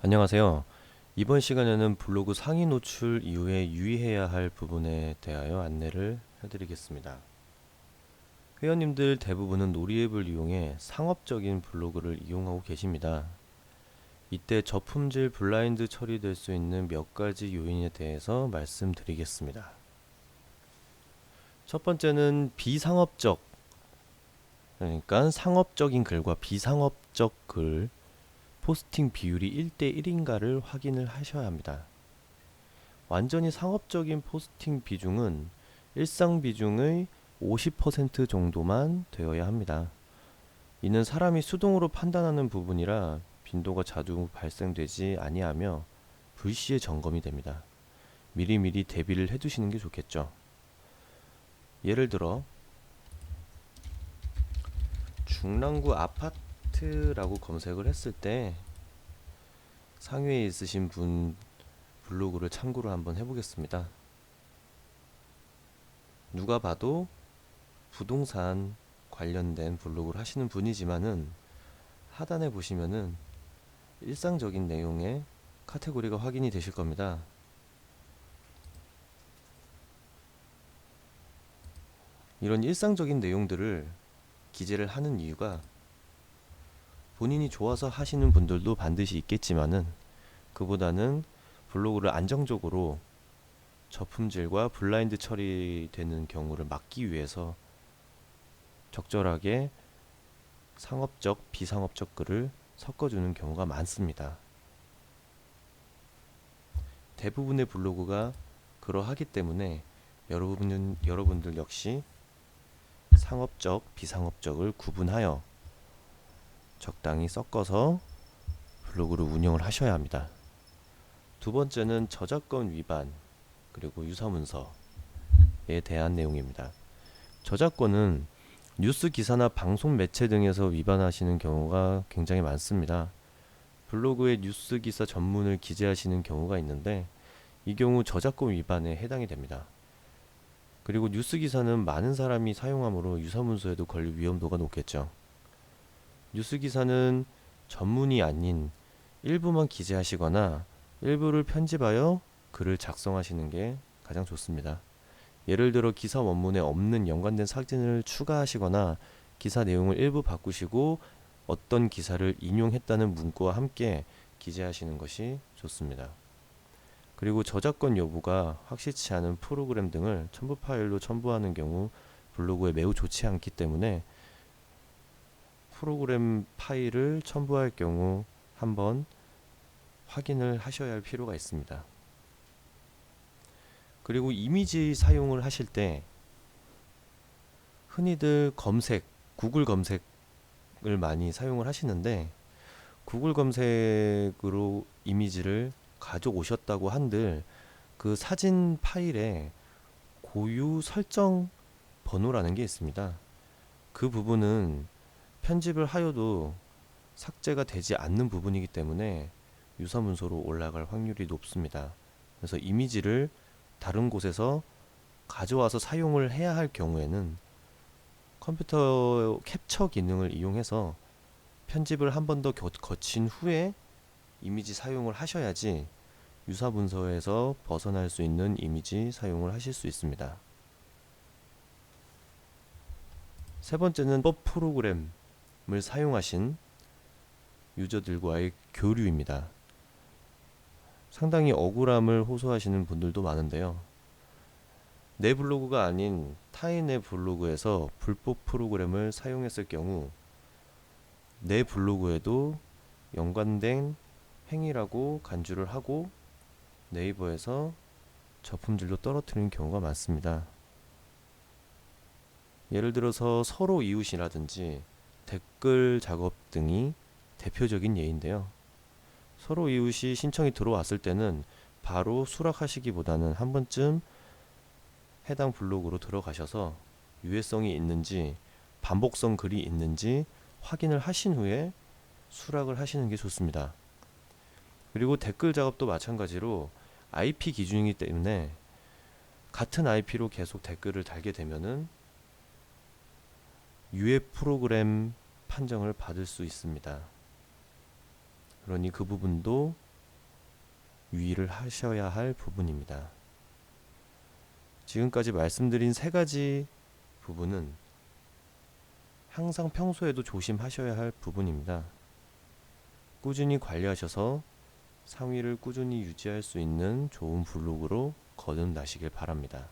안녕하세요. 이번 시간에는 블로그 상위 노출 이후에 유의해야 할 부분에 대하여 안내를 해드리겠습니다. 회원님들 대부분은 놀이앱을 이용해 상업적인 블로그를 이용하고 계십니다. 이때 저품질 블라인드 처리될 수 있는 몇 가지 요인에 대해서 말씀드리겠습니다. 첫 번째는 비상업적, 그러니까 상업적인 글과 비상업적 글 포스팅 비율이 1대1인가를 확인을 하셔야 합니다. 완전히 상업적인 포스팅 비중은 일상 비중의 50% 정도만 되어야 합니다. 이는 사람이 수동으로 판단하는 부분이라 빈도가 자주 발생되지 아니하며 불시에 점검이 됩니다. 미리미리 대비를 해두시는 게 좋겠죠. 예를 들어 중랑구 아파트라고 검색을 했을 때 상위에 있으신 분 블로그를 참고로 한번 해보겠습니다. 누가 봐도 부동산 관련된 블로그를 하시는 분이지만은 하단에 보시면은 일상적인 내용의 카테고리가 확인이 되실 겁니다. 이런 일상적인 내용들을 기재를 하는 이유가 본인이 좋아서 하시는 분들도 반드시 있겠지만은 그보다는 블로그를 안정적으로 저품질과 블라인드 처리되는 경우를 막기 위해서 적절하게 상업적, 비상업적 글을 섞어주는 경우가 많습니다. 대부분의 블로그가 그러하기 때문에 여러분들 역시 상업적, 비상업적을 구분하여 적당히 섞어서 블로그를 운영을 하셔야 합니다. 두 번째는 저작권 위반 그리고 유사문서에 대한 내용입니다. 저작권은 뉴스 기사나 방송 매체 등에서 위반하시는 경우가 굉장히 많습니다. 블로그에 뉴스 기사 전문을 기재하시는 경우가 있는데 이 경우 저작권 위반에 해당이 됩니다. 그리고 뉴스 기사는 많은 사람이 사용하므로 유사문서에도 걸릴 위험도가 높겠죠. 뉴스 기사는 전문이 아닌 일부만 기재하시거나 일부를 편집하여 글을 작성하시는 게 가장 좋습니다. 예를 들어 기사 원문에 없는 연관된 사진을 추가하시거나 기사 내용을 일부 바꾸시고 어떤 기사를 인용했다는 문구와 함께 기재하시는 것이 좋습니다. 그리고 저작권 여부가 확실치 않은 프로그램 등을 첨부 파일로 첨부하는 경우 블로그에 매우 좋지 않기 때문에 프로그램 파일을 첨부할 경우 한번 확인을 하셔야 할 필요가 있습니다. 그리고 이미지 사용을 하실 때 흔히들 검색, 구글 검색을 많이 사용을 하시는데 구글 검색으로 이미지를 가져오셨다고 한들 그 사진 파일에 고유 설정 번호라는 게 있습니다. 그 부분은 편집을 하여도 삭제가 되지 않는 부분이기 때문에 유사문서로 올라갈 확률이 높습니다. 그래서 이미지를 다른 곳에서 가져와서 사용을 해야 할 경우에는 컴퓨터 캡처 기능을 이용해서 편집을 한 번 더 거친 후에 이미지 사용을 하셔야지 유사문서에서 벗어날 수 있는 이미지 사용을 하실 수 있습니다. 세 번째는 법 프로그램을 사용하신 유저들과의 교류입니다. 상당히 억울함을 호소하시는 분들도 많은데요. 내 블로그가 아닌 타인의 블로그에서 불법 프로그램을 사용했을 경우 내 블로그에도 연관된 행위라고 간주를 하고 네이버에서 저품질로 떨어뜨리는 경우가 많습니다. 예를 들어서 서로 이웃이라든지 댓글 작업 등이 대표적인 예인데요. 서로 이웃이 신청이 들어왔을 때는 바로 수락하시기보다는 한 번쯤 해당 블로그로 들어가셔서 유해성이 있는지 반복성 글이 있는지 확인을 하신 후에 수락을 하시는 게 좋습니다. 그리고 댓글 작업도 마찬가지로 IP 기준이기 때문에 같은 IP로 계속 댓글을 달게 되면은 유해 프로그램 판정을 받을 수 있습니다. 그러니 그 부분도 유의를 하셔야 할 부분입니다. 지금까지 말씀드린 세 가지 부분은 항상 평소에도 조심하셔야 할 부분입니다. 꾸준히 관리하셔서 상위를 꾸준히 유지할 수 있는 좋은 블로그로 거듭나시길 바랍니다.